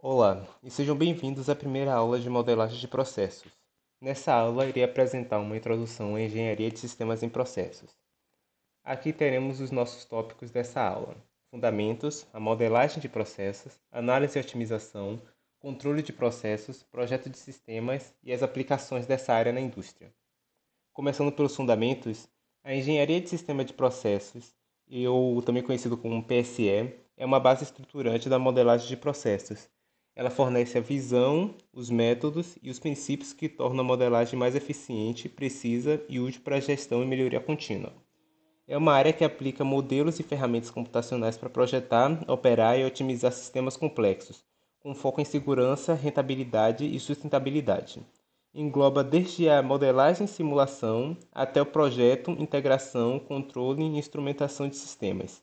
Olá, e sejam bem-vindos à primeira aula de modelagem de processos. Nessa aula, irei apresentar uma introdução à engenharia de sistemas em processos. Aqui teremos os nossos tópicos dessa aula: fundamentos, a modelagem de processos, análise e otimização, controle de processos, projeto de sistemas e as aplicações dessa área na indústria. Começando pelos fundamentos, a engenharia de sistema de processos, ou também conhecido como PSE, é uma base estruturante da modelagem de processos. Ela fornece a visão, os métodos e os princípios que tornam a modelagem mais eficiente, precisa e útil para a gestão e melhoria contínua. É uma área que aplica modelos e ferramentas computacionais para projetar, operar e otimizar sistemas complexos, com foco em segurança, rentabilidade e sustentabilidade. Engloba desde a modelagem e simulação até o projeto, integração, controle e instrumentação de sistemas.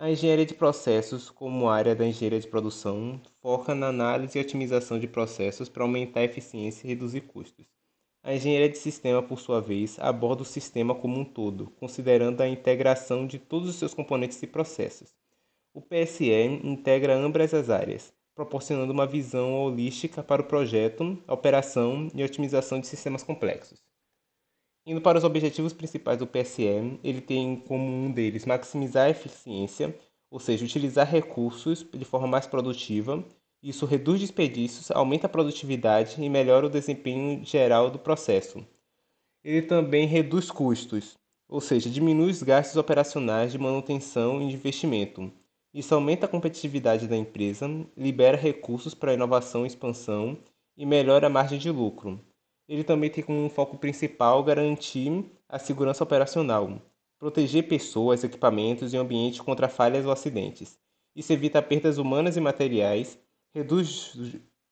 A engenharia de processos, como área da engenharia de produção, foca na análise e otimização de processos para aumentar a eficiência e reduzir custos. A engenharia de sistema, por sua vez, aborda o sistema como um todo, considerando a integração de todos os seus componentes e processos. O PSE integra ambas as áreas, proporcionando uma visão holística para o projeto, a operação e a otimização de sistemas complexos. Indo para os objetivos principais do PSE, ele tem como um deles maximizar a eficiência, ou seja, utilizar recursos de forma mais produtiva. Isso reduz desperdícios, aumenta a produtividade e melhora o desempenho geral do processo. Ele também reduz custos, ou seja, diminui os gastos operacionais de manutenção e de investimento. Isso aumenta a competitividade da empresa, libera recursos para inovação e expansão e melhora a margem de lucro. Ele também tem como foco principal garantir a segurança operacional, proteger pessoas, equipamentos e o ambiente contra falhas ou acidentes. Isso evita perdas humanas e materiais, reduz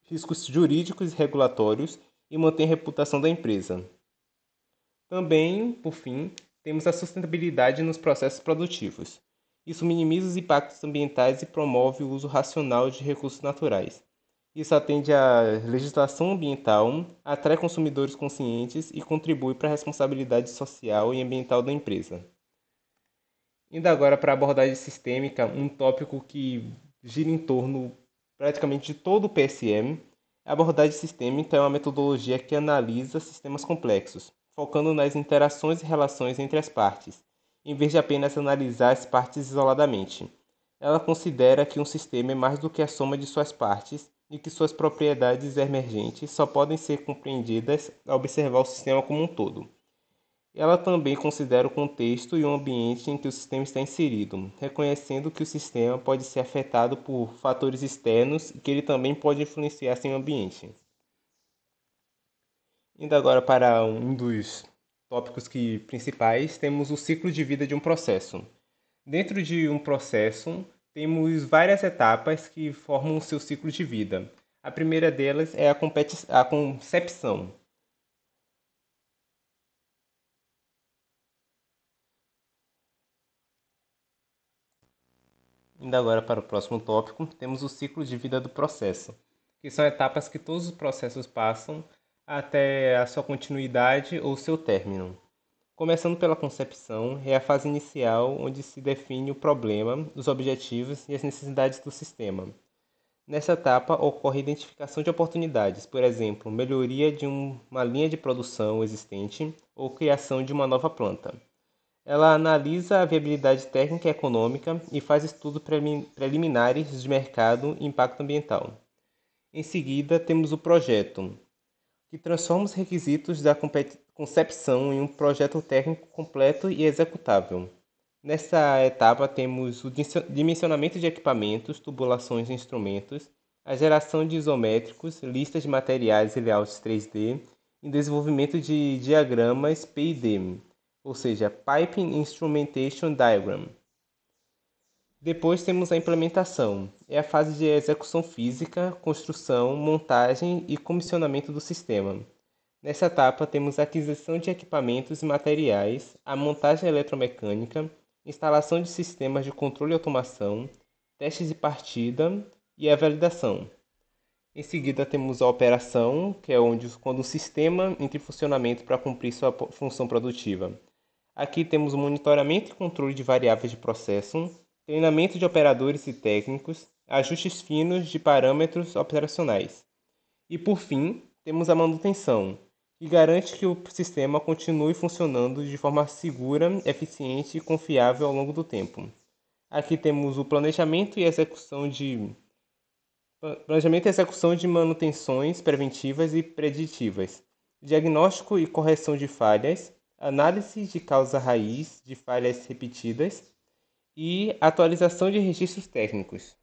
riscos jurídicos e regulatórios e mantém a reputação da empresa. Também, por fim, temos a sustentabilidade nos processos produtivos. Isso minimiza os impactos ambientais e promove o uso racional de recursos naturais. Isso atende à legislação ambiental, atrai consumidores conscientes e contribui para a responsabilidade social e ambiental da empresa. Indo agora para a abordagem sistêmica, um tópico que gira em torno praticamente de todo o PSM. A abordagem sistêmica é uma metodologia que analisa sistemas complexos, focando nas interações e relações entre as partes, em vez de apenas analisar as partes isoladamente. Ela considera que um sistema é mais do que a soma de suas partes e que suas propriedades emergentes só podem ser compreendidas ao observar o sistema como um todo. Ela também considera o contexto e o ambiente em que o sistema está inserido, reconhecendo que o sistema pode ser afetado por fatores externos e que ele também pode influenciar seu ambiente. Indo agora para um dos tópicos principais, temos o ciclo de vida de um processo. Dentro de um processo, temos várias etapas que formam o seu ciclo de vida. A primeira delas é a concepção. Indo agora para o próximo tópico, temos o ciclo de vida do processo, que são etapas que todos os processos passam até a sua continuidade ou seu término. Começando pela concepção, é a fase inicial onde se define o problema, os objetivos e as necessidades do sistema. Nessa etapa ocorre a identificação de oportunidades, por exemplo, melhoria de uma linha de produção existente ou criação de uma nova planta. Ela analisa a viabilidade técnica e econômica e faz estudos preliminares de mercado e impacto ambiental. Em seguida, temos o projeto, que transforma os requisitos da concepção em um projeto técnico completo e executável. Nessa etapa, temos o dimensionamento de equipamentos, tubulações e instrumentos, a geração de isométricos, listas de materiais e layouts 3D, e desenvolvimento de diagramas PID, ou seja, Pipe Instrumentation Diagram. Depois temos a implementação. É a fase de execução física, construção, montagem e comissionamento do sistema. Nessa etapa temos a aquisição de equipamentos e materiais, a montagem eletromecânica, instalação de sistemas de controle e automação, testes de partida e a validação. Em seguida temos a operação, que é quando o sistema entra em funcionamento para cumprir sua função produtiva. Aqui temos o monitoramento e controle de variáveis de processo, treinamento de operadores e técnicos, ajustes finos de parâmetros operacionais. E por fim, temos a manutenção, que garante que o sistema continue funcionando de forma segura, eficiente e confiável ao longo do tempo. Aqui temos o planejamento e execução de manutenções preventivas e preditivas, diagnóstico e correção de falhas, análise de causa raiz de falhas repetidas e atualização de registros técnicos.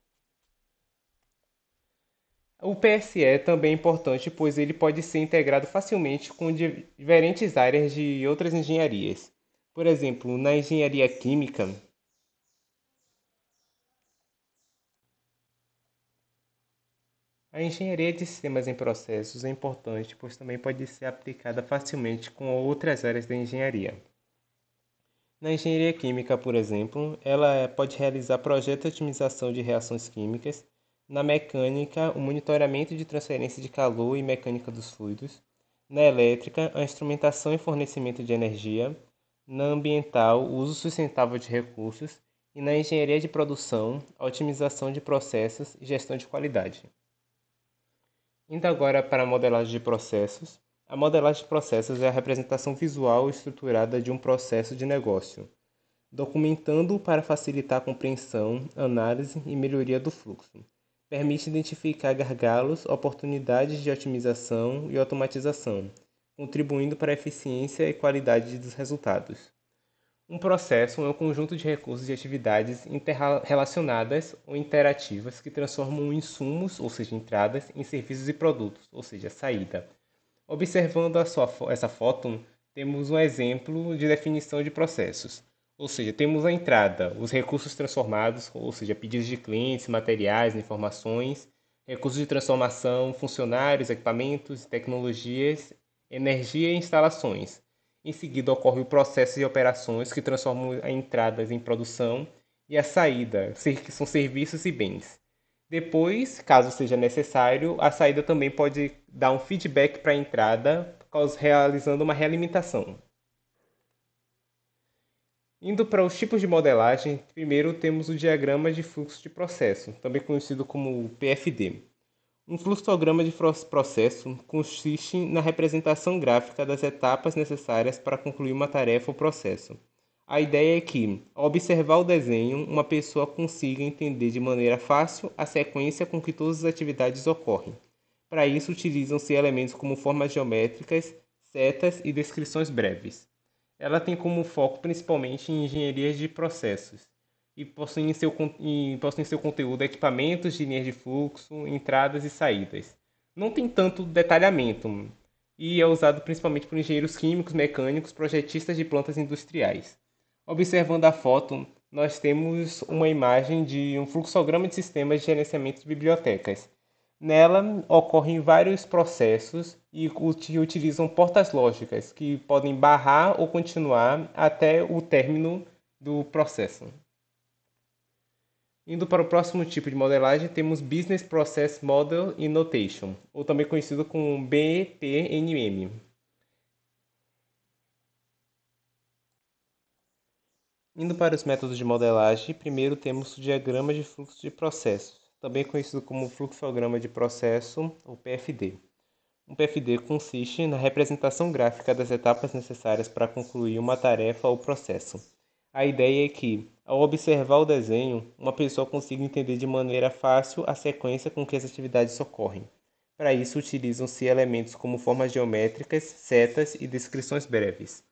O PSE também é importante, pois ele pode ser integrado facilmente com diferentes áreas de outras engenharias. Por exemplo, na engenharia química, a engenharia de sistemas em processos é importante, pois também pode ser aplicada facilmente com outras áreas da engenharia. Na engenharia química, por exemplo, ela pode realizar projetos de otimização de reações químicas. Na mecânica, o monitoramento de transferência de calor e mecânica dos fluidos. Na elétrica, a instrumentação e fornecimento de energia. Na ambiental, o uso sustentável de recursos. E na engenharia de produção, a otimização de processos e gestão de qualidade. Indo agora para a modelagem de processos. A modelagem de processos é a representação visual estruturada de um processo de negócio, documentando para facilitar a compreensão, análise e melhoria do fluxo. Permite identificar gargalos, oportunidades de otimização e automatização, contribuindo para a eficiência e qualidade dos resultados. Um processo é um conjunto de recursos e atividades interrelacionadas ou interativas que transformam insumos, ou seja, entradas, em serviços e produtos, ou seja, saída. Observando essa foto, temos um exemplo de definição de processos. Ou seja, temos a entrada, os recursos transformados, ou seja, pedidos de clientes, materiais, informações, recursos de transformação, funcionários, equipamentos, tecnologias, energia e instalações. Em seguida, ocorre o processo de operações que transformam as entradas em produção e a saída, que são serviços e bens. Depois, caso seja necessário, a saída também pode dar um feedback para a entrada, realizando uma realimentação. Indo para os tipos de modelagem, primeiro temos o diagrama de fluxo de processo, também conhecido como PFD. Um fluxograma de processo consiste na representação gráfica das etapas necessárias para concluir uma tarefa ou processo. A ideia é que, ao observar o desenho, uma pessoa consiga entender de maneira fácil a sequência com que todas as atividades ocorrem. Para isso, utilizam-se elementos como formas geométricas, setas e descrições breves. Ela tem como foco principalmente em engenharias de processos e possui em seu conteúdo equipamentos de linhas de fluxo, entradas e saídas. Não tem tanto detalhamento e é usado principalmente por engenheiros químicos, mecânicos, projetistas de plantas industriais. Observando a foto, nós temos uma imagem de um fluxograma de sistemas de gerenciamento de bibliotecas. Nela ocorrem vários processos e utilizam portas lógicas que podem barrar ou continuar até o término do processo. Indo para o próximo tipo de modelagem, temos Business Process Model e Notation, ou também conhecido como BPMN. Indo para os métodos de modelagem, primeiro temos o diagrama de fluxo de processos, também conhecido como fluxograma de processo, ou PFD. Um PFD consiste na representação gráfica das etapas necessárias para concluir uma tarefa ou processo. A ideia é que, ao observar o desenho, uma pessoa consiga entender de maneira fácil a sequência com que as atividades ocorrem. Para isso, utilizam-se elementos como formas geométricas, setas e descrições breves.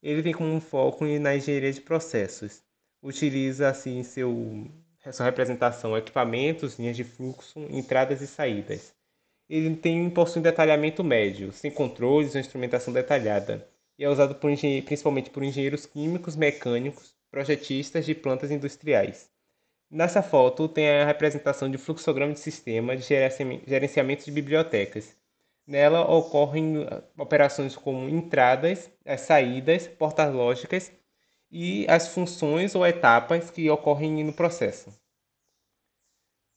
Ele tem como foco na engenharia de processos. Utiliza assim sua representação equipamentos, linhas de fluxo, entradas e saídas. Ele possui um detalhamento médio, sem controles ou instrumentação detalhada, e é usado principalmente por engenheiros químicos, mecânicos, projetistas de plantas industriais. Nessa foto tem a representação de fluxograma de sistema de gerenciamento de bibliotecas. Nela ocorrem operações como entradas, as saídas, portas lógicas e as funções ou etapas que ocorrem no processo.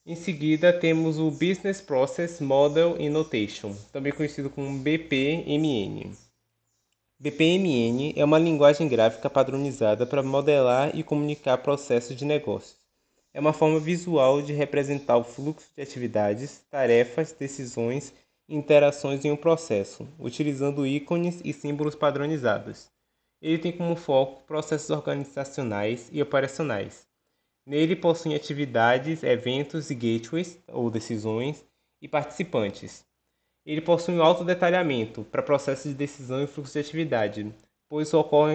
Em seguida, temos o Business Process Model and Notation, também conhecido como BPMN. BPMN é uma linguagem gráfica padronizada para modelar e comunicar processos de negócios. É uma forma visual de representar o fluxo de atividades, tarefas, decisões e interações em um processo, utilizando ícones e símbolos padronizados. Ele tem como foco processos organizacionais e operacionais. Nele possui atividades, eventos e gateways, ou decisões, e participantes. Ele possui um alto detalhamento para processos de decisão e fluxo de atividade, pois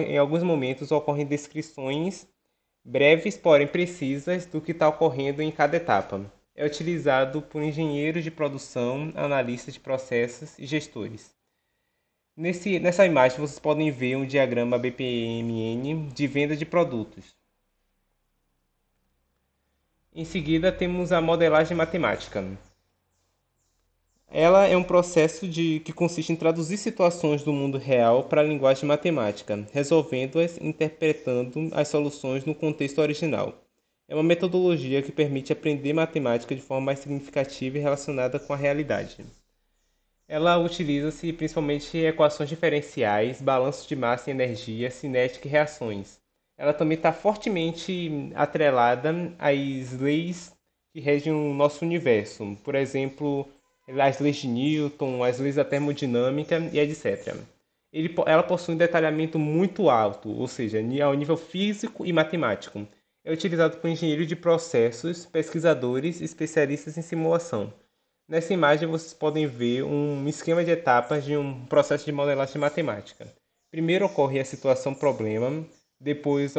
em alguns momentos ocorrem descrições breves, porém precisas, do que está ocorrendo em cada etapa. É utilizado por engenheiros de produção, analistas de processos e gestores. Nessa imagem vocês podem ver um diagrama BPMN de venda de produtos. Em seguida temos a modelagem matemática. Ela é um processo que consiste em traduzir situações do mundo real para a linguagem matemática, resolvendo-as e interpretando as soluções no contexto original. É uma metodologia que permite aprender matemática de forma mais significativa e relacionada com a realidade. Ela utiliza-se principalmente em equações diferenciais, balanços de massa e energia, cinética e reações. Ela também está fortemente atrelada às leis que regem o nosso universo. Por exemplo, as leis de Newton, as leis da termodinâmica e etc. Ela possui um detalhamento muito alto, ou seja, ao nível físico e matemático. É utilizado por engenheiros de processos, pesquisadores e especialistas em simulação. Nessa imagem vocês podem ver um esquema de etapas de um processo de modelagem matemática. Primeiro ocorre a situação problema, depois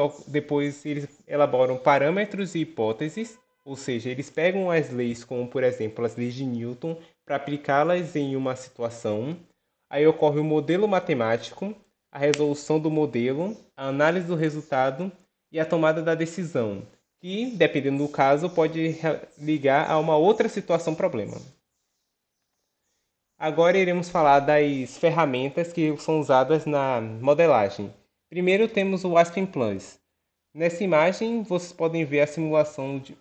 eles elaboram parâmetros e hipóteses, ou seja, eles pegam as leis como, por exemplo, as leis de Newton, para aplicá-las em uma situação. Aí ocorre o modelo matemático, a resolução do modelo, a análise do resultado e a tomada da decisão, que, dependendo do caso, pode ligar a uma outra situação problema. Agora iremos falar das ferramentas que são usadas na modelagem. Primeiro temos o Aspen Plus. Nessa imagem vocês podem ver a simulação de...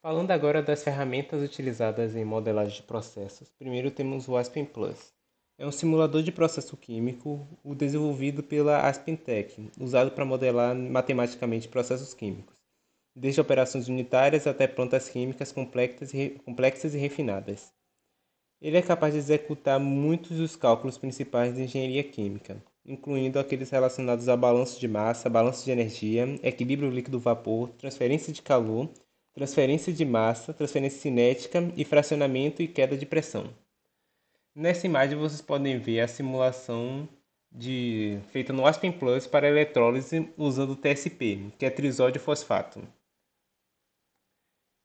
Falando agora das ferramentas utilizadas em modelagem de processos, primeiro temos o Aspen Plus. É um simulador de processo químico desenvolvido pela AspenTech, usado para modelar matematicamente processos químicos, desde operações unitárias até plantas químicas complexas e refinadas. Ele é capaz de executar muitos dos cálculos principais de engenharia química, incluindo aqueles relacionados a balanço de massa, balanço de energia, equilíbrio líquido-vapor, transferência de calor, transferência de massa, transferência cinética e fracionamento e queda de pressão. Nessa imagem vocês podem ver a simulação feita no Aspen Plus para eletrólise usando o TSP, que é trisódio fosfato.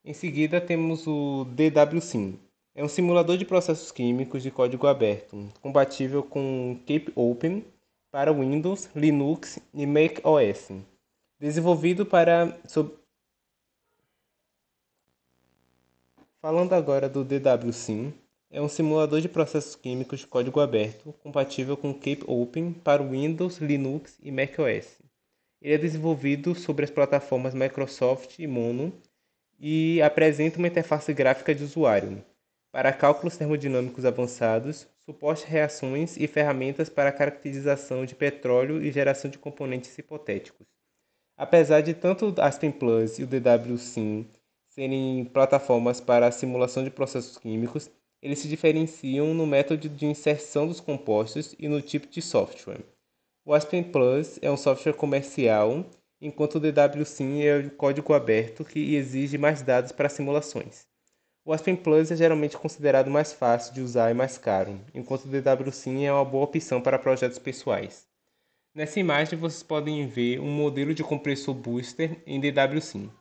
Em seguida temos o DWSim. É um simulador de processos químicos de código aberto, compatível com Cape Open para Windows, Linux e macOS. Desenvolvido para... Falando agora do DWSim, é um simulador de processos químicos de código aberto, compatível com Cape Open para Windows, Linux e macOS. Ele é desenvolvido sobre as plataformas Microsoft e Mono e apresenta uma interface gráfica de usuário para cálculos termodinâmicos avançados, suporte a reações e ferramentas para a caracterização de petróleo e geração de componentes hipotéticos. Apesar de tanto o Aspen Plus e o DWSim serem plataformas para a simulação de processos químicos, eles se diferenciam no método de inserção dos compostos e no tipo de software. O Aspen Plus é um software comercial, enquanto o DWSim é o código aberto que exige mais dados para simulações. O Aspen Plus é geralmente considerado mais fácil de usar e mais caro, enquanto o DWSim é uma boa opção para projetos pessoais. Nessa imagem vocês podem ver um modelo de compressor booster em DWSim.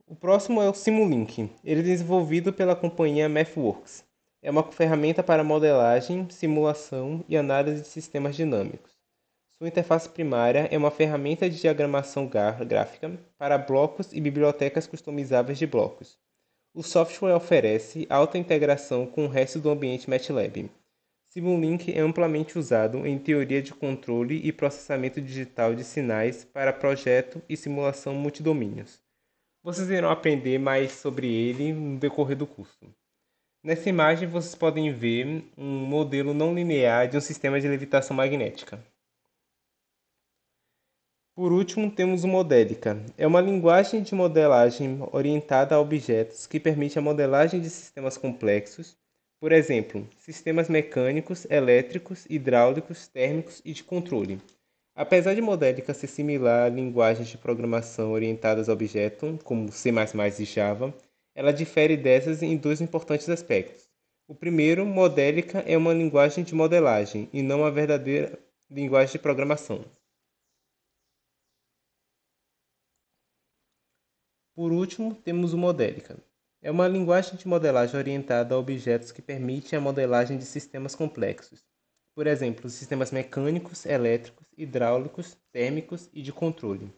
O próximo é o Simulink. Ele é desenvolvido pela companhia MathWorks. É uma ferramenta para modelagem, simulação e análise de sistemas dinâmicos. Sua interface primária é uma ferramenta de diagramação gráfica para blocos e bibliotecas customizáveis de blocos. O software oferece alta integração com o resto do ambiente MATLAB. Simulink é amplamente usado em teoria de controle e processamento digital de sinais para projeto e simulação multidomínios. Vocês irão aprender mais sobre ele no decorrer do curso. Nessa imagem vocês podem ver um modelo não linear de um sistema de levitação magnética. Por último, temos o Modélica. É uma linguagem de modelagem orientada a objetos que permite a modelagem de sistemas complexos, por exemplo, sistemas mecânicos, elétricos, hidráulicos, térmicos e de controle. Apesar de Modélica ser similar a linguagens de programação orientadas a objetos, como C++ e Java, ela difere dessas em dois importantes aspectos. O primeiro, Modélica é uma linguagem de modelagem e não uma verdadeira linguagem de programação. Por último, temos o Modélica. É uma linguagem de modelagem orientada a objetos que permite a modelagem de sistemas complexos. Por exemplo, sistemas mecânicos, elétricos, hidráulicos, térmicos e de controle.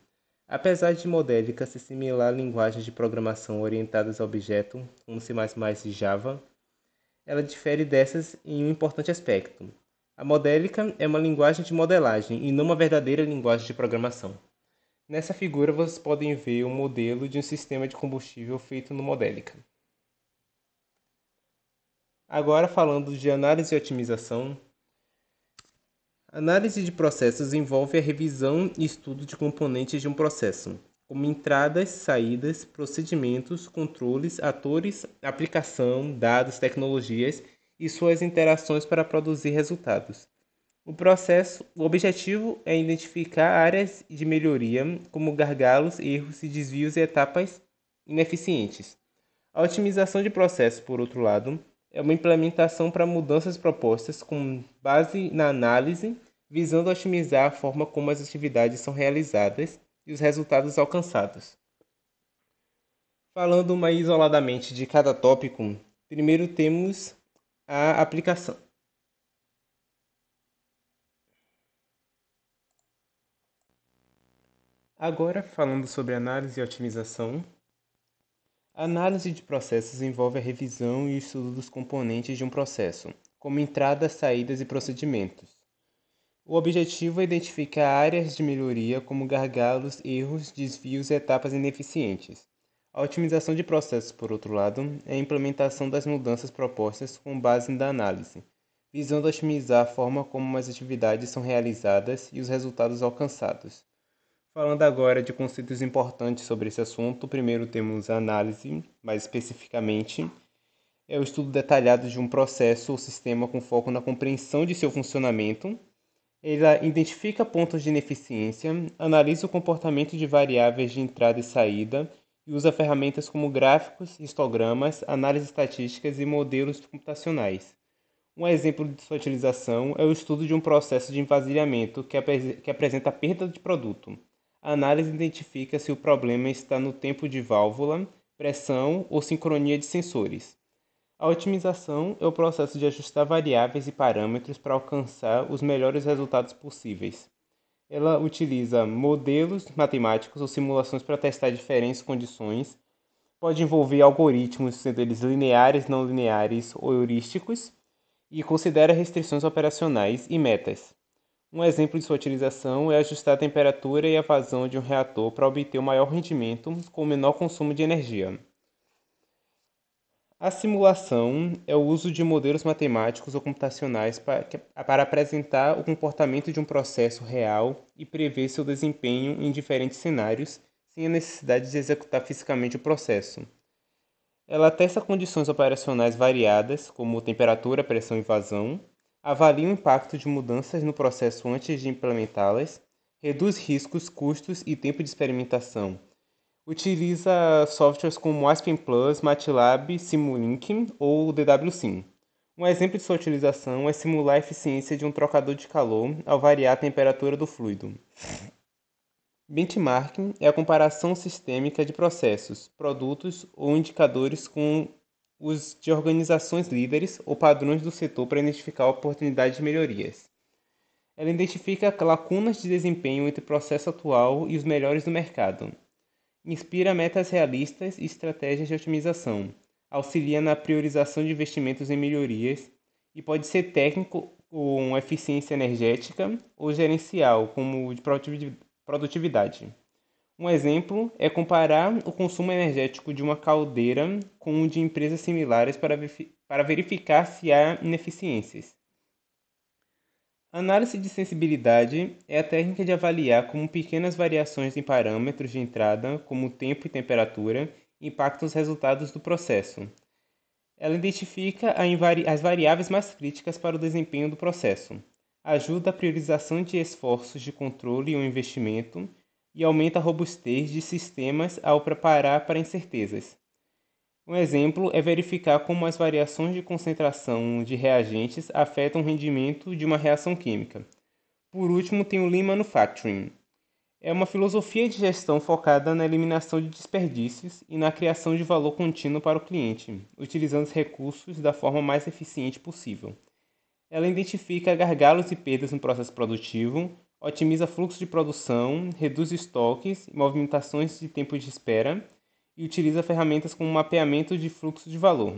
Apesar de Modélica ser similar a linguagens de programação orientadas a objetos, como C++ e Java, ela difere dessas em um importante aspecto. A Modélica é uma linguagem de modelagem e não uma verdadeira linguagem de programação. Nessa figura vocês podem ver o modelo de um sistema de combustível feito no Modélica. Agora falando de análise e otimização. Análise de processos envolve a revisão e estudo de componentes de um processo, como entradas, saídas, procedimentos, controles, atores, aplicação, dados, tecnologias e suas interações para produzir resultados. O objetivo é identificar áreas de melhoria, como gargalos, erros e desvios e etapas ineficientes. A otimização de processos, por outro lado, é uma implementação para mudanças propostas com base na análise, visando otimizar a forma como as atividades são realizadas e os resultados alcançados. Falando mais isoladamente de cada tópico, primeiro temos a aplicação. Agora, falando sobre análise e otimização. A análise de processos envolve a revisão e estudo dos componentes de um processo, como entradas, saídas e procedimentos. O objetivo é identificar áreas de melhoria como gargalos, erros, desvios e etapas ineficientes. A otimização de processos, por outro lado, é a implementação das mudanças propostas com base na análise, visando otimizar a forma como as atividades são realizadas e os resultados alcançados. Falando agora de conceitos importantes sobre esse assunto, primeiro temos a análise, mais especificamente, é o estudo detalhado de um processo ou sistema com foco na compreensão de seu funcionamento. Ela identifica pontos de ineficiência, analisa o comportamento de variáveis de entrada e saída e usa ferramentas como gráficos, histogramas, análises estatísticas e modelos computacionais. Um exemplo de sua utilização é o estudo de um processo de envasilhamento que apresenta perda de produto. A análise identifica se o problema está no tempo de válvula, pressão ou sincronia de sensores. A otimização é o processo de ajustar variáveis e parâmetros para alcançar os melhores resultados possíveis. Ela utiliza modelos matemáticos ou simulações para testar diferentes condições. Pode envolver algoritmos, sendo eles lineares, não lineares ou heurísticos, e considera restrições operacionais e metas. Um exemplo de sua utilização é ajustar a temperatura e a vazão de um reator para obter o maior rendimento com o menor consumo de energia. A simulação é o uso de modelos matemáticos ou computacionais para apresentar o comportamento de um processo real e prever seu desempenho em diferentes cenários, sem a necessidade de executar fisicamente o processo. Ela testa condições operacionais variadas, como temperatura, pressão e vazão, avalia o impacto de mudanças no processo antes de implementá-las, reduz riscos, custos e tempo de experimentação. Utiliza softwares como Aspen Plus, MATLAB, Simulink ou DWSim. Um exemplo de sua utilização é simular a eficiência de um trocador de calor ao variar a temperatura do fluido. Benchmarking é a comparação sistêmica de processos, produtos ou indicadores com os de organizações líderes ou padrões do setor para identificar oportunidades de melhorias. Ela identifica lacunas de desempenho entre o processo atual e os melhores do mercado. Inspira metas realistas e estratégias de otimização. Auxilia na priorização de investimentos em melhorias e pode ser técnico com eficiência energética ou gerencial, como de produtividade. Um exemplo é comparar o consumo energético de uma caldeira com o de empresas similares para verificar se há ineficiências. A análise de sensibilidade é a técnica de avaliar como pequenas variações em parâmetros de entrada, como tempo e temperatura, impactam os resultados do processo. Ela identifica as variáveis mais críticas para o desempenho do processo, ajuda a priorização de esforços de controle ou investimento e aumenta a robustez de sistemas ao preparar para incertezas. Um exemplo é verificar como as variações de concentração de reagentes afetam o rendimento de uma reação química. Por último, tem o Lean Manufacturing. É uma filosofia de gestão focada na eliminação de desperdícios e na criação de valor contínuo para o cliente, utilizando os recursos da forma mais eficiente possível. Ela identifica gargalos e perdas no processo produtivo, otimiza fluxo de produção, reduz estoques e movimentações de tempo de espera e utiliza ferramentas como mapeamento de fluxo de valor.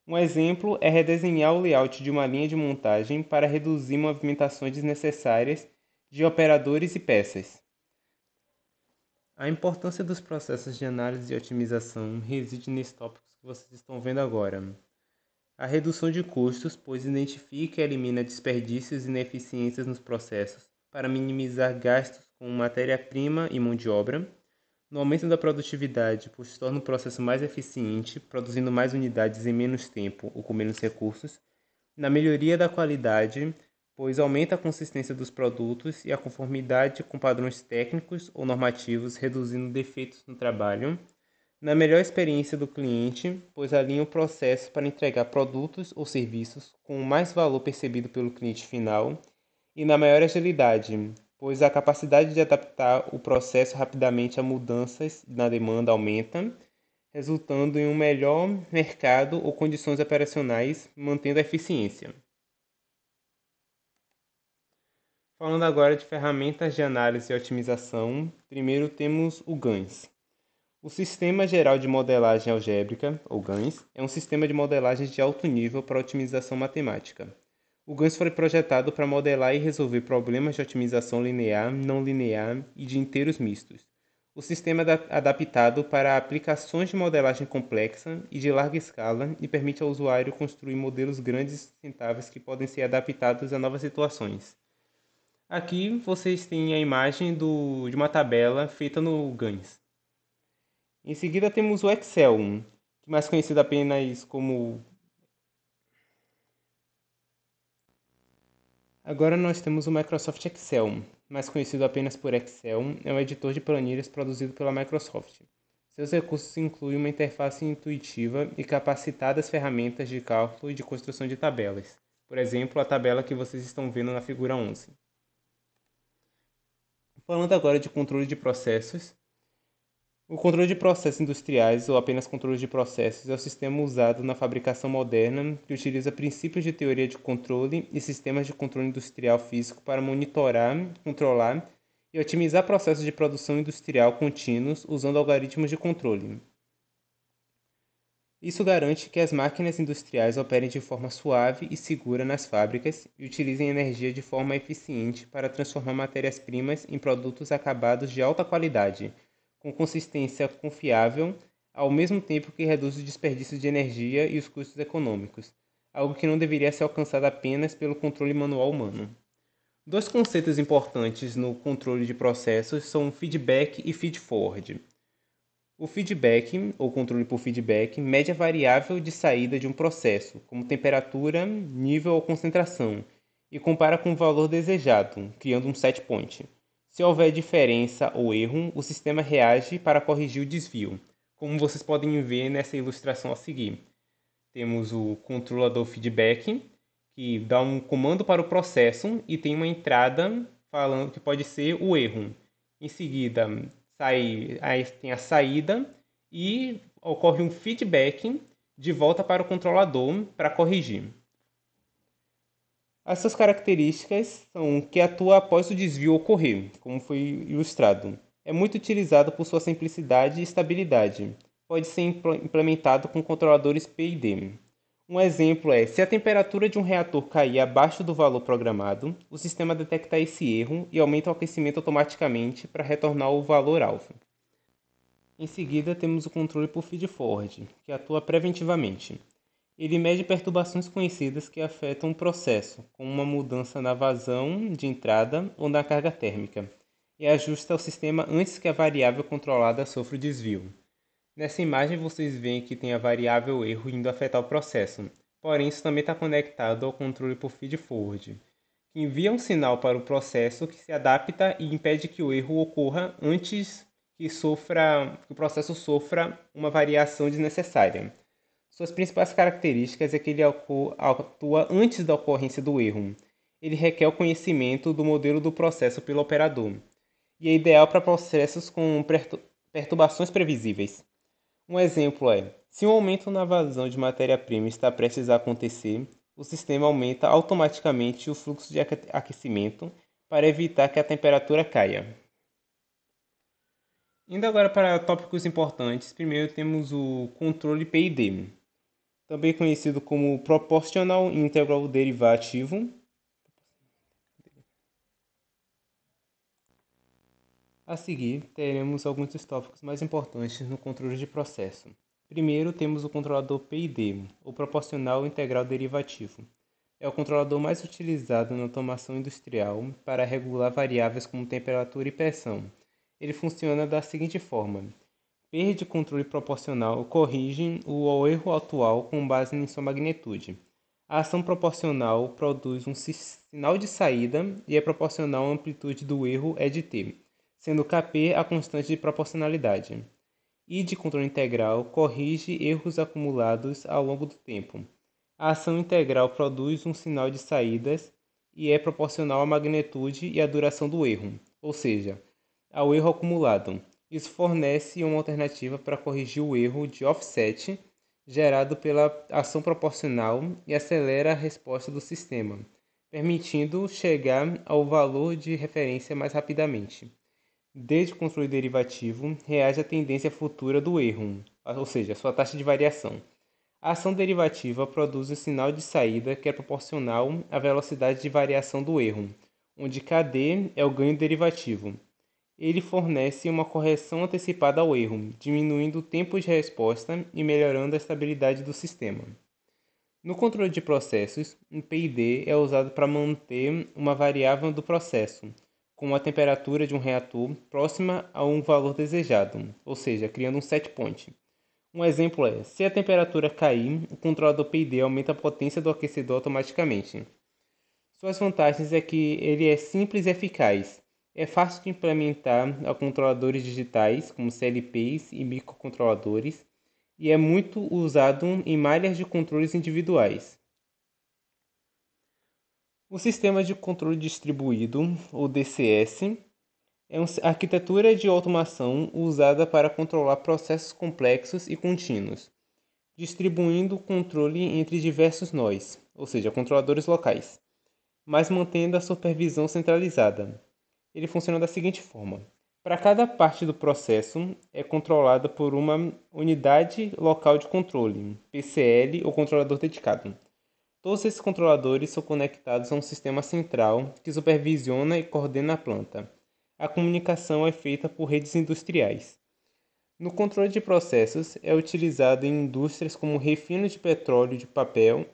Um exemplo é redesenhar o layout de uma linha de montagem para reduzir movimentações desnecessárias de operadores e peças. A importância dos processos de análise e otimização reside nesses tópicos que vocês estão vendo agora. A redução de custos, pois identifica e elimina desperdícios e ineficiências nos processos para minimizar gastos com matéria-prima e mão de obra. No aumento da produtividade, pois torna o processo mais eficiente, produzindo mais unidades em menos tempo ou com menos recursos. Na melhoria da qualidade, pois aumenta a consistência dos produtos e a conformidade com padrões técnicos ou normativos, reduzindo defeitos no trabalho. Na melhor experiência do cliente, pois alinha o processo para entregar produtos ou serviços com mais valor percebido pelo cliente final. E na maior agilidade, pois a capacidade de adaptar o processo rapidamente a mudanças na demanda aumenta, resultando em um melhor mercado ou condições operacionais, mantendo a eficiência. Falando agora de ferramentas de análise e otimização, primeiro temos o GANS. O Sistema Geral de Modelagem Algébrica, ou GANS, é um sistema de modelagem de alto nível para otimização matemática. O GANS foi projetado para modelar e resolver problemas de otimização linear, não linear e de inteiros mistos. O sistema é adaptado para aplicações de modelagem complexa e de larga escala e permite ao usuário construir modelos grandes e sustentáveis que podem ser adaptados a novas situações. Aqui vocês têm a imagem de uma tabela feita no GANS. Em seguida temos o Excel, mais conhecido apenas como... Agora nós temos o Microsoft Excel, mais conhecido apenas por Excel, é um editor de planilhas produzido pela Microsoft. Seus recursos incluem uma interface intuitiva e capacitadas ferramentas de cálculo e de construção de tabelas. Por exemplo, a tabela que vocês estão vendo na figura 11. Falando agora de controle de processos, o controle de processos industriais, ou apenas controle de processos, é o sistema usado na fabricação moderna que utiliza princípios de teoria de controle e sistemas de controle industrial físico para monitorar, controlar e otimizar processos de produção industrial contínuos usando algoritmos de controle. Isso garante que as máquinas industriais operem de forma suave e segura nas fábricas e utilizem energia de forma eficiente para transformar matérias-primas em produtos acabados de alta qualidade, com consistência confiável, ao mesmo tempo que reduz o desperdício de energia e os custos econômicos, algo que não deveria ser alcançado apenas pelo controle manual humano. Dois conceitos importantes no controle de processos são feedback e feed-forward. O feedback, ou controle por feedback, mede a variável de saída de um processo, como temperatura, nível ou concentração, e compara com o valor desejado, criando um set point. Se houver diferença ou erro, o sistema reage para corrigir o desvio, como vocês podem ver nessa ilustração a seguir. Temos o controlador feedback, que dá um comando para o processo e tem uma entrada falando que pode ser o erro. Em seguida, aí tem a saída e ocorre um feedback de volta para o controlador para corrigir. As suas características são que atua após o desvio ocorrer, como foi ilustrado. É muito utilizado por sua simplicidade e estabilidade. Pode ser implementado com controladores PID. Um exemplo é, se a temperatura de um reator cair abaixo do valor programado, o sistema detecta esse erro e aumenta o aquecimento automaticamente para retornar o valor alfa. Em seguida, temos o controle por feed-forward, que atua preventivamente. Ele mede perturbações conhecidas que afetam o processo, como uma mudança na vazão de entrada ou na carga térmica, e ajusta o sistema antes que a variável controlada sofra o desvio. Nessa imagem vocês veem que tem a variável erro indo afetar o processo, porém isso também está conectado ao controle por feed-forward, que envia um sinal para o processo que se adapta e impede que o erro ocorra antes que o processo sofra uma variação desnecessária. Suas principais características é que ele atua antes da ocorrência do erro. Ele requer o conhecimento do modelo do processo pelo operador e é ideal para processos com perturbações previsíveis. Um exemplo é: se um aumento na vazão de matéria-prima está prestes a acontecer, o sistema aumenta automaticamente o fluxo de aquecimento para evitar que a temperatura caia. Indo agora para tópicos importantes, primeiro temos o controle PID, também conhecido como Proportional Integral Derivativo. A seguir, teremos alguns dos tópicos mais importantes no controle de processo. Primeiro, temos o controlador PID, ou Proporcional Integral Derivativo. É o controlador mais utilizado na automação industrial para regular variáveis como temperatura e pressão. Ele funciona da seguinte forma: P de controle proporcional corrige o erro atual com base em sua magnitude. A ação proporcional produz um sinal de saída e é proporcional à amplitude do erro é de t, sendo Kp a constante de proporcionalidade. I de controle integral corrige erros acumulados ao longo do tempo. A ação integral produz um sinal de saídas e é proporcional à magnitude e à duração do erro, ou seja, ao erro acumulado. Isso fornece uma alternativa para corrigir o erro de offset gerado pela ação proporcional e acelera a resposta do sistema, permitindo chegar ao valor de referência mais rapidamente. Desde o controle derivativo, reage à tendência futura do erro, ou seja, sua taxa de variação. A ação derivativa produz o sinal de saída que é proporcional à velocidade de variação do erro, onde Kd é o ganho derivativo. Ele fornece uma correção antecipada ao erro, diminuindo o tempo de resposta e melhorando a estabilidade do sistema. No controle de processos, um PID é usado para manter uma variável do processo, como a temperatura de um reator, próxima a um valor desejado, ou seja, criando um set point. Um exemplo é: se a temperatura cair, o controlador PID aumenta a potência do aquecedor automaticamente. Suas vantagens é que ele é simples e eficaz. É fácil de implementar a controladores digitais, como CLPs e microcontroladores, e é muito usado em malhas de controles individuais. O sistema de controle distribuído, ou DCS, é uma arquitetura de automação usada para controlar processos complexos e contínuos, distribuindo o controle entre diversos nós, ou seja, controladores locais, mas mantendo a supervisão centralizada. Ele funciona da seguinte forma: para cada parte do processo é controlada por uma unidade local de controle, PCL ou controlador dedicado. Todos esses controladores são conectados a um sistema central que supervisiona e coordena a planta. A comunicação é feita por redes industriais. No controle de processos, é utilizado em indústrias como refino de petróleo de papel.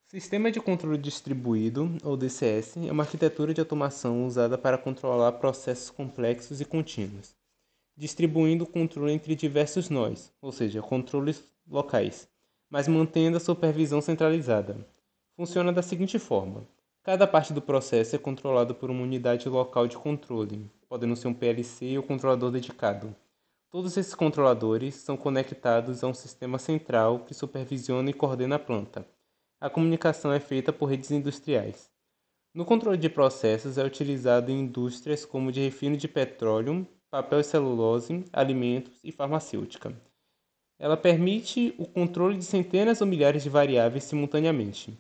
Sistema de controle distribuído, ou DCS, é uma arquitetura de automação usada para controlar processos complexos e contínuos, distribuindo o controle entre diversos nós, ou seja, controles locais, mas mantendo a supervisão centralizada. Funciona da seguinte forma: cada parte do processo é controlada por uma unidade local de controle, podendo ser um PLC ou controlador dedicado. Todos esses controladores são conectados a um sistema central que supervisiona e coordena a planta. A comunicação é feita por redes industriais. No controle de processos é utilizado em indústrias como de refino de petróleo, papel e celulose, alimentos e farmacêutica. Ela permite o controle de centenas ou milhares de variáveis simultaneamente.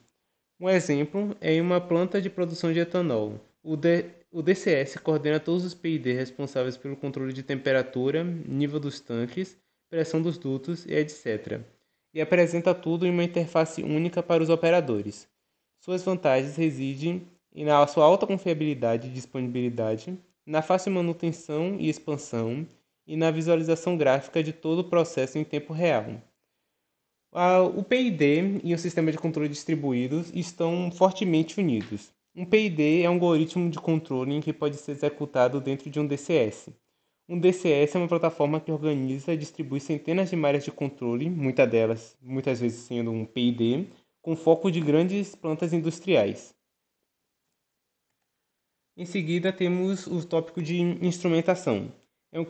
Um exemplo é em uma planta de produção de etanol. O DCS coordena todos os PID responsáveis pelo controle de temperatura, nível dos tanques, pressão dos dutos e etc. E apresenta tudo em uma interface única para os operadores. Suas vantagens residem na sua alta confiabilidade e disponibilidade, na fácil manutenção e expansão, e na visualização gráfica de todo o processo em tempo real. O PID e o sistema de controle distribuído estão fortemente unidos. Um PID é um algoritmo de controle em que pode ser executado dentro de um DCS. Um DCS é uma plataforma que organiza e distribui centenas de malhas de controle, muitas vezes sendo um PID, com foco de grandes plantas industriais. Em seguida, temos o tópico de instrumentação,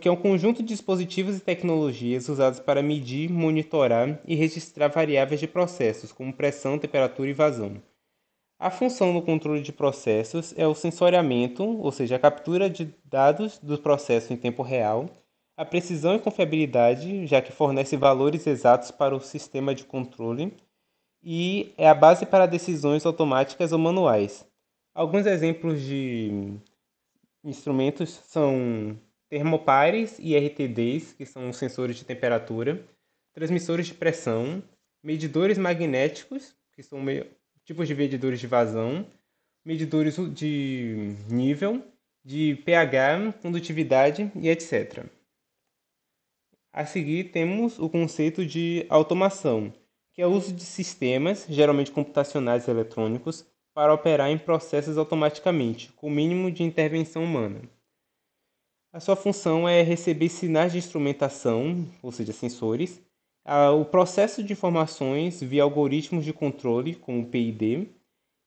que é um conjunto de dispositivos e tecnologias usados para medir, monitorar e registrar variáveis de processos, como pressão, temperatura e vazão. A função do controle de processos é o sensoriamento, ou seja, a captura de dados do processo em tempo real, a precisão e confiabilidade, já que fornece valores exatos para o sistema de controle, e é a base para decisões automáticas ou manuais. Alguns exemplos de instrumentos são termopares e RTDs, que são sensores de temperatura, transmissores de pressão, medidores magnéticos, que são tipos de medidores de vazão, medidores de nível, de pH, condutividade e etc. A seguir temos o conceito de automação, que é o uso de sistemas, geralmente computacionais e eletrônicos, para operar em processos automaticamente, com o mínimo de intervenção humana. A sua função é receber sinais de instrumentação, ou seja, sensores, o processo de informações via algoritmos de controle, como o PID,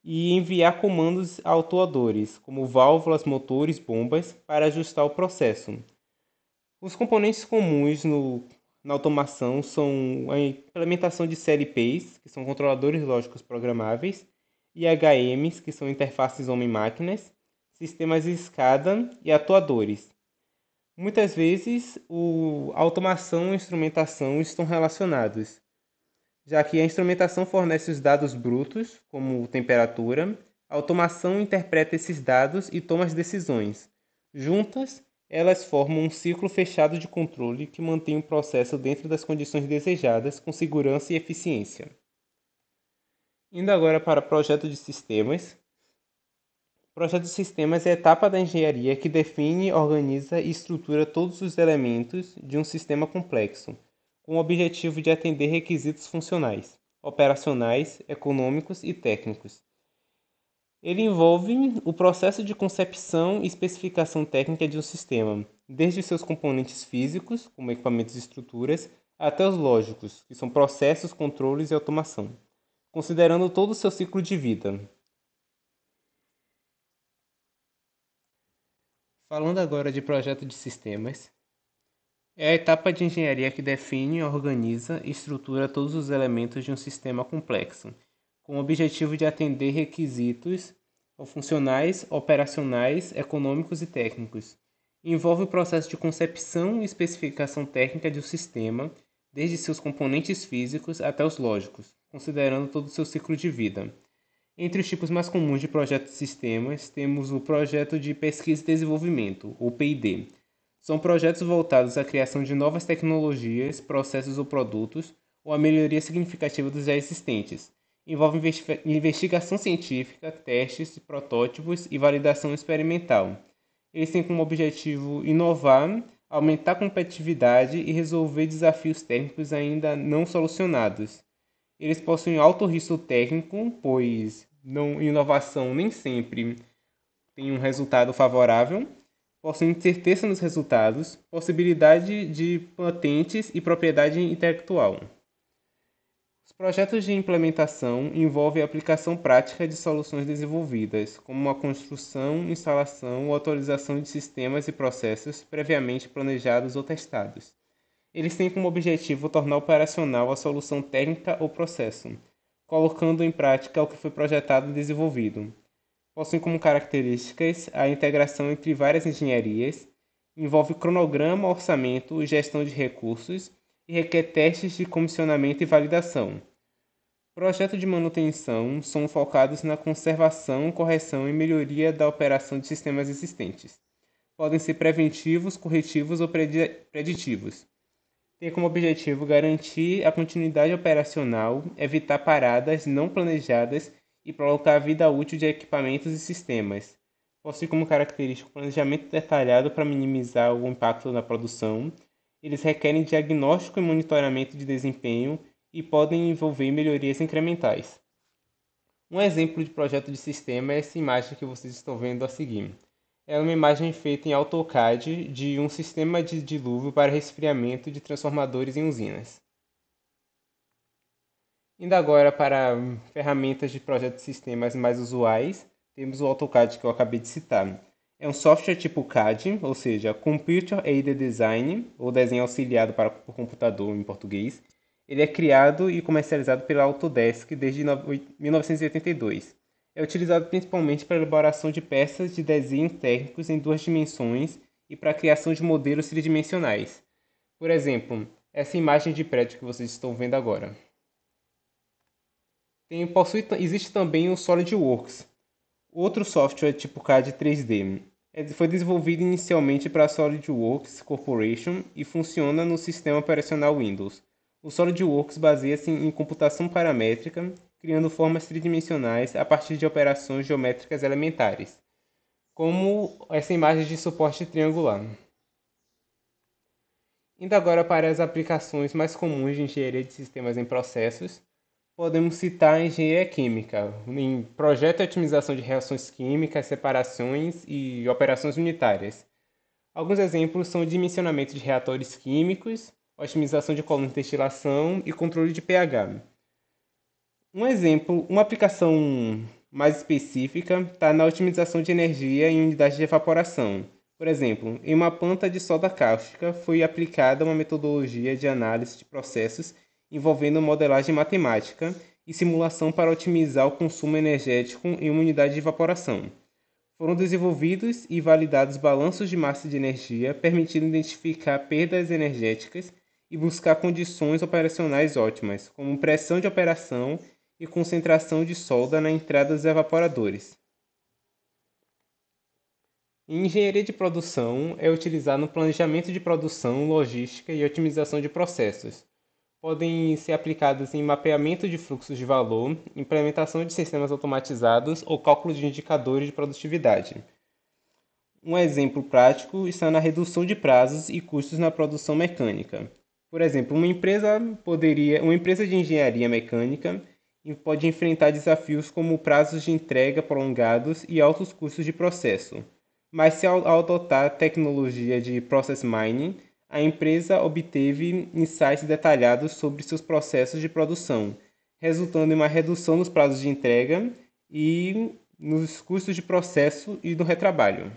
e enviar comandos a autuadores, como válvulas, motores, bombas, para ajustar o processo. Os componentes comuns na automação são a implementação de CLPs, que são controladores lógicos programáveis, e HMs, que são interfaces homem-máquinas, sistemas SCADA e atuadores. Muitas vezes, a automação e a instrumentação estão relacionados, já que a instrumentação fornece os dados brutos, como temperatura, a automação interpreta esses dados e toma as decisões. Juntas, elas formam um ciclo fechado de controle que mantém o processo dentro das condições desejadas, com segurança e eficiência. Indo agora para o projeto de sistemas. O projeto de sistemas é a etapa da engenharia que define, organiza e estrutura todos os elementos de um sistema complexo, com o objetivo de atender requisitos funcionais, operacionais, econômicos e técnicos. Ele envolve o processo de concepção e especificação técnica de um sistema, desde seus componentes físicos, como equipamentos e estruturas, até os lógicos, que são processos, controles e automação, considerando todo o seu ciclo de vida. Falando agora de projeto de sistemas, é a etapa de engenharia que define, organiza e estrutura todos os elementos de um sistema complexo, com o objetivo de atender requisitos funcionais, operacionais, econômicos e técnicos. Envolve o processo de concepção e especificação técnica de um sistema, desde seus componentes físicos até os lógicos, considerando todo o seu ciclo de vida. Entre os tipos mais comuns de projetos de sistemas, temos o projeto de pesquisa e desenvolvimento, ou P&D. São projetos voltados à criação de novas tecnologias, processos ou produtos, ou à melhoria significativa dos já existentes. Envolve investigação científica, testes, protótipos e validação experimental. Eles têm como objetivo inovar, aumentar a competitividade e resolver desafios técnicos ainda não solucionados. Eles possuem alto risco técnico, pois inovação nem sempre tem um resultado favorável, possuem incerteza nos resultados, possibilidade de patentes e propriedade intelectual. Os projetos de implementação envolvem a aplicação prática de soluções desenvolvidas, como a construção, instalação ou atualização de sistemas e processos previamente planejados ou testados. Eles têm como objetivo tornar operacional a solução técnica ou processo, colocando em prática o que foi projetado e desenvolvido. Possuem como características a integração entre várias engenharias, envolve cronograma, orçamento e gestão de recursos e requer testes de comissionamento e validação. Projetos de manutenção são focados na conservação, correção e melhoria da operação de sistemas existentes. Podem ser preventivos, corretivos ou preditivos. Tem como objetivo garantir a continuidade operacional, evitar paradas não planejadas e prolongar a vida útil de equipamentos e sistemas. Possui como característica o planejamento detalhado para minimizar o impacto na produção, Eles requerem diagnóstico e monitoramento de desempenho e podem envolver melhorias incrementais. Um exemplo de projeto de sistema é essa imagem que vocês estão vendo a seguir. É uma imagem feita em AutoCAD de um sistema de dilúvio para resfriamento de transformadores em usinas. Indo agora para ferramentas de projeto de sistemas mais usuais, temos o AutoCAD que eu acabei de citar. É um software tipo CAD, ou seja, Computer Aided Design, ou desenho auxiliado por computador em português. Ele é criado e comercializado pela Autodesk desde 1982. É utilizado principalmente para a elaboração de peças de desenho técnicos em duas dimensões e para a criação de modelos tridimensionais. Por exemplo, essa imagem de prédio que vocês estão vendo agora. Existe também o SolidWorks, outro software tipo CAD 3D. Foi desenvolvido inicialmente para a SolidWorks Corporation e funciona no sistema operacional Windows. O SolidWorks baseia-se em computação paramétrica, criando formas tridimensionais a partir de operações geométricas elementares, como essa imagem de suporte triangular. Indo agora para as aplicações mais comuns de engenharia de sistemas em processos, podemos citar a engenharia química, em projeto e otimização de reações químicas, separações e operações unitárias. Alguns exemplos são o dimensionamento de reatores químicos, otimização de colunas de destilação e controle de pH. Uma aplicação mais específica está na otimização de energia em unidades de evaporação. Por exemplo, em uma planta de soda cáustica foi aplicada uma metodologia de análise de processos envolvendo modelagem matemática e simulação para otimizar o consumo energético em uma unidade de evaporação. Foram desenvolvidos e validados balanços de massa de energia, permitindo identificar perdas energéticas e buscar condições operacionais ótimas, como pressão de operação e concentração de solda na entrada dos evaporadores. Em engenharia de produção é utilizado no planejamento de produção, logística e otimização de processos. Podem ser aplicadas em mapeamento de fluxos de valor, implementação de sistemas automatizados ou cálculo de indicadores de produtividade. Um exemplo prático está na redução de prazos e custos na produção mecânica. Por exemplo, uma empresa de engenharia mecânica pode enfrentar desafios como prazos de entrega prolongados e altos custos de processo. Mas se ao adotar a tecnologia de Process Mining, a empresa obteve insights detalhados sobre seus processos de produção, resultando em uma redução nos prazos de entrega e nos custos de processo e do retrabalho.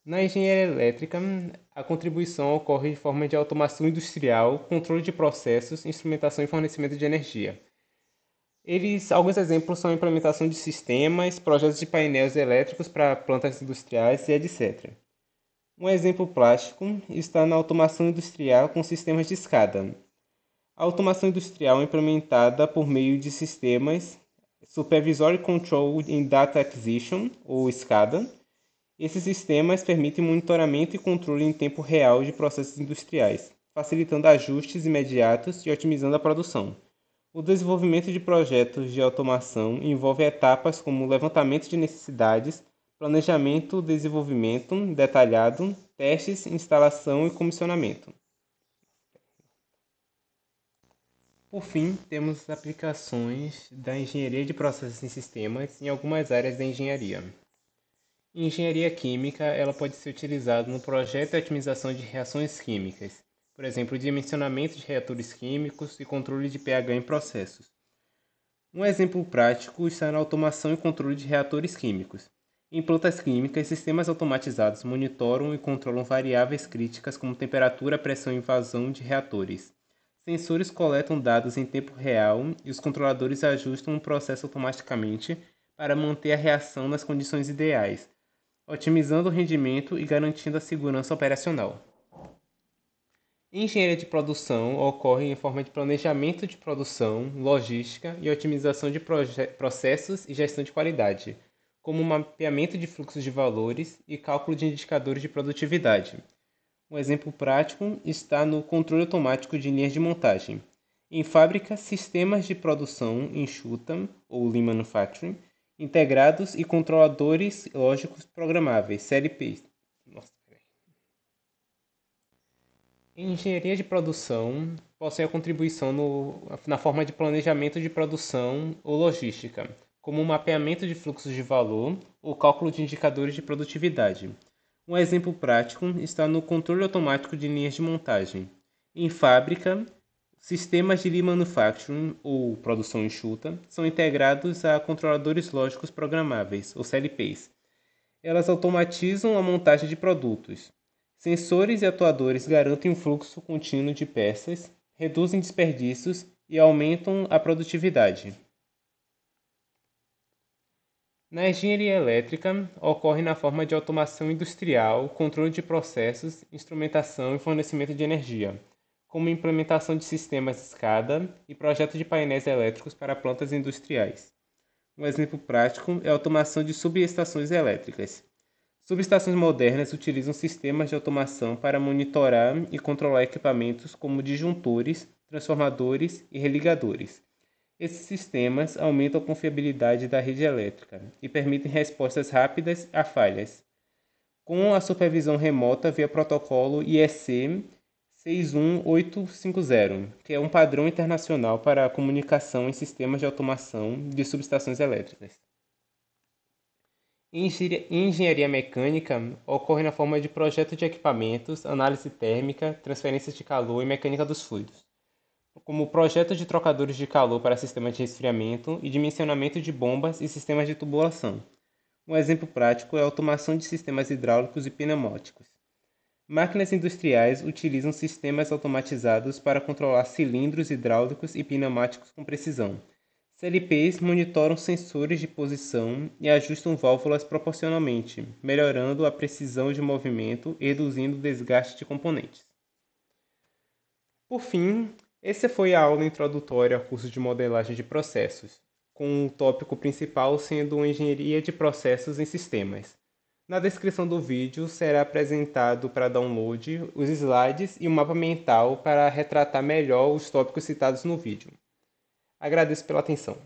Na engenharia elétrica, a contribuição ocorre de forma de automação industrial, controle de processos, instrumentação e fornecimento de energia. Alguns exemplos são a implementação de sistemas, projetos de painéis elétricos para plantas industriais e etc. Um exemplo prático está na automação industrial com sistemas de escada. A automação industrial é implementada por meio de sistemas Supervisory Control in Data Acquisition, ou SCADA. Esses sistemas permitem monitoramento e controle em tempo real de processos industriais, facilitando ajustes imediatos e otimizando a produção. O desenvolvimento de projetos de automação envolve etapas como levantamento de necessidades, planejamento, desenvolvimento detalhado, testes, instalação e comissionamento. Por fim, temos aplicações da engenharia de processos em sistemas em algumas áreas da engenharia. Em engenharia química, ela pode ser utilizada no projeto de otimização de reações químicas, por exemplo, dimensionamento de reatores químicos e controle de pH em processos. Um exemplo prático está na automação e controle de reatores químicos. Em plantas químicas, sistemas automatizados monitoram e controlam variáveis críticas como temperatura, pressão e vazão de reatores. Sensores coletam dados em tempo real e os controladores ajustam o processo automaticamente para manter a reação nas condições ideais, otimizando o rendimento e garantindo a segurança operacional. Engenharia de produção ocorre em forma de planejamento de produção, logística e otimização de processos e gestão de qualidade, como mapeamento de fluxos de valores e cálculo de indicadores de produtividade. Um exemplo prático está no controle automático de linhas de montagem. Em fábricas, sistemas de produção enxuta, ou Lean Manufacturing, integrados e controladores lógicos programáveis, CLPs. Engenharia de produção possui a contribuição na forma de planejamento de produção ou logística, como o mapeamento de fluxos de valor ou cálculo de indicadores de produtividade. Um exemplo prático está no controle automático de linhas de montagem. Em fábrica, sistemas de Lean Manufacturing, ou produção enxuta, são integrados a controladores lógicos programáveis, ou CLPs. Elas automatizam a montagem de produtos. Sensores e atuadores garantem um fluxo contínuo de peças, reduzem desperdícios e aumentam a produtividade. Na engenharia elétrica, ocorre na forma de automação industrial, controle de processos, instrumentação e fornecimento de energia, como implementação de sistemas de escada e projeto de painéis elétricos para plantas industriais. Um exemplo prático é a automação de subestações elétricas. Subestações modernas utilizam sistemas de automação para monitorar e controlar equipamentos como disjuntores, transformadores e religadores. Esses sistemas aumentam a confiabilidade da rede elétrica e permitem respostas rápidas a falhas. Com a supervisão remota via protocolo IEC 61850, que é um padrão internacional para a comunicação em sistemas de automação de subestações elétricas. Em engenharia mecânica, ocorre na forma de projeto de equipamentos, análise térmica, transferência de calor e mecânica dos fluidos, como projeto de trocadores de calor para sistemas de resfriamento e dimensionamento de bombas e sistemas de tubulação. Um exemplo prático é a automação de sistemas hidráulicos e pneumáticos. Máquinas industriais utilizam sistemas automatizados para controlar cilindros hidráulicos e pneumáticos com precisão. CLPs monitoram sensores de posição e ajustam válvulas proporcionalmente, melhorando a precisão de movimento e reduzindo o desgaste de componentes. Por fim, essa foi a aula introdutória ao curso de modelagem de processos, com o tópico principal sendo engenharia de processos em sistemas. Na descrição do vídeo será apresentado para download os slides e um mapa mental para retratar melhor os tópicos citados no vídeo. Agradeço pela atenção.